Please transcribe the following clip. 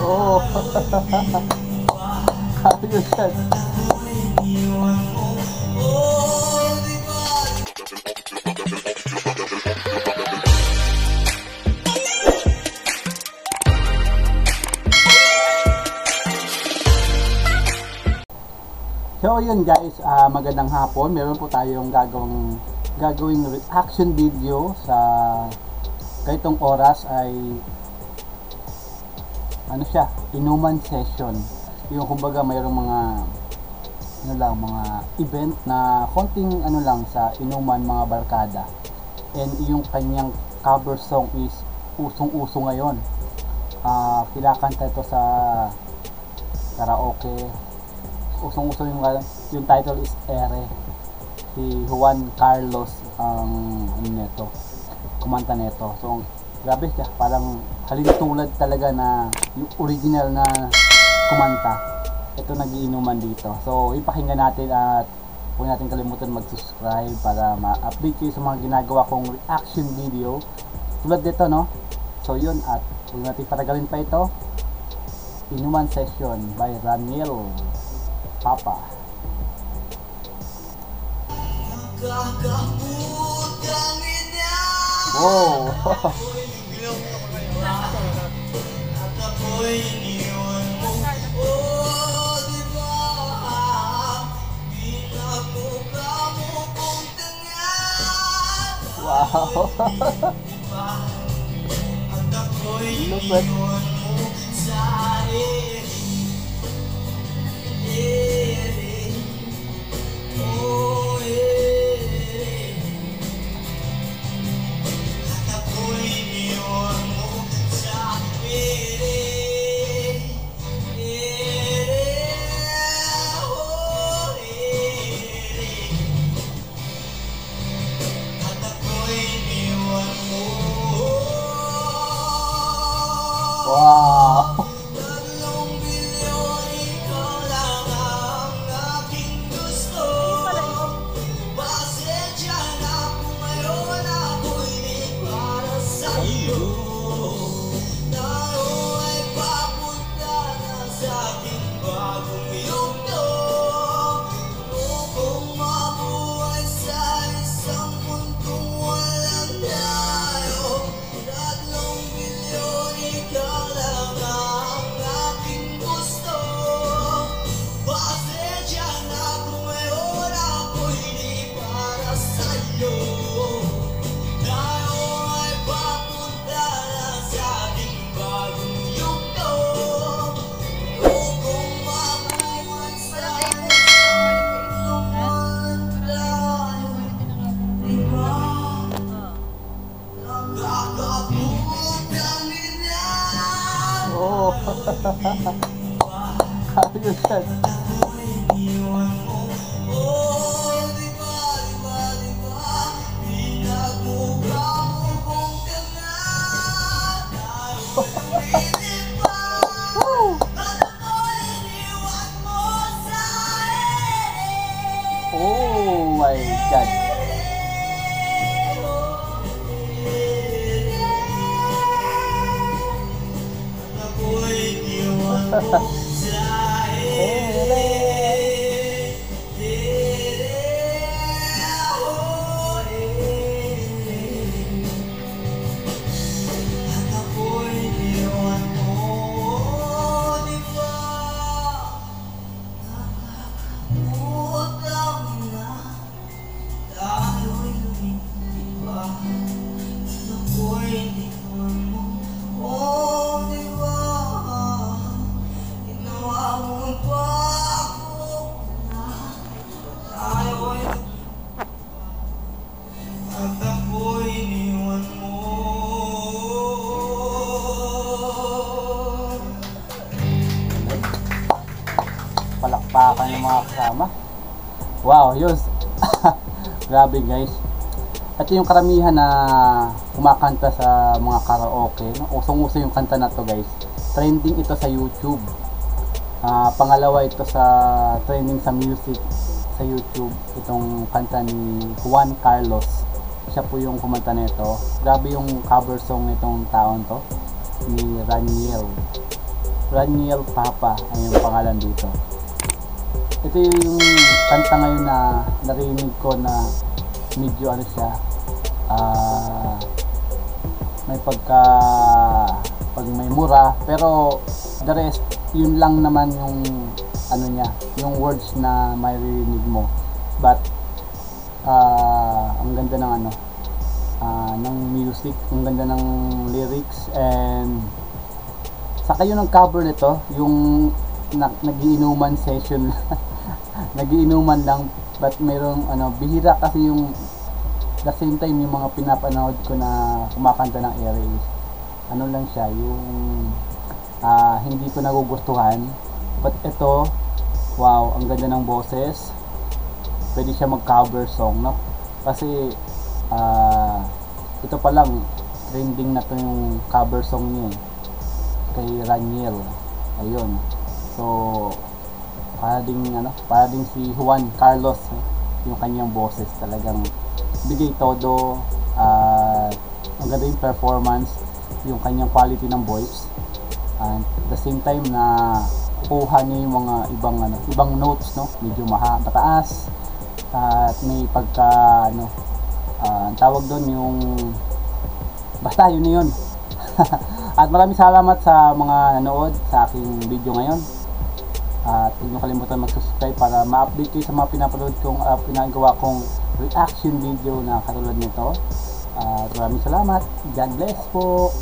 Oh. Ayos yan. So yun guys, magandang hapon. Meron po tayong gagawing reaction video sa ganitong oras ay ano siya, inuman session. Yung kumbaga mayroong mga event na konting lang sa inuman, mga barkada. And yung kanyang cover song is usong-uso ngayon. Kinakanta ito sa karaoke. Usong-uso yung title is Ere. Si Juan Carlos ang neto, kumanta neto. So grabe siya, parang halintulad talaga na yung original na kumanta. Ito nagiinuman dito. So ipakinggan natin at huwag natin kalimutan mag-subscribe para ma-update kayo sa mga ginagawa kong reaction video tulad dito, no? So yun, at huwag natin patagalin pa ito. Inuman Session by Raniel Papa. Wow. Wow. Look at wow. Oh. Ayos yan. Oh my God. Palakpakan ng mga kasama. Wow, yun. Grabe guys. Ito yung karamihan na kumakanta sa mga karaoke, no? Usong-uso yung kanta na to guys. Trending ito sa YouTube. Pangalawa ito sa trending sa music sa YouTube. Itong kanta ni Juan Carlos. siya po yung kumanta nito. Grabe yung cover song nitong taon to, ni Raniel Papa ay yung pangalan dito. Ito yung kanta ngayon na narinig ko na medyo ano siya, may pag may mura, pero the rest yun lang naman yung ano niya, yung words na maririnig mo, but ang ganda ng ano, ng music, ang ganda ng lyrics, and saka yung cover nito, yung nagiinuman session nagiinuman lang, but mayroong ano, bihira kasi yung the same time yung mga pinapanood ko na kumakanta ng Aries, ano lang siya, yung hindi ko nagugustuhan, but ito, wow, ang ganda ng boses, pwede siya mag cover song, no? Kasi ito pa lang trending na to yung cover song niya kay Raniel, ayun. So para ding si Juan Carlos, yung kanyang boses talagang bigay todo, ang ganda yung performance, yung kanyang quality ng voice, and at the same time na kuha niya yung mga ibang notes, no, medyo mataas, at may pagka ang tawag doon yung basta yun na yun. At maraming salamat sa mga nanood sa aking video ngayon. At huwag niyo kalimutan mag-subscribe para ma-update kayo sa mga pinapanood kong pinagawa kong reaction video na katulad nito. At maraming salamat. God bless po.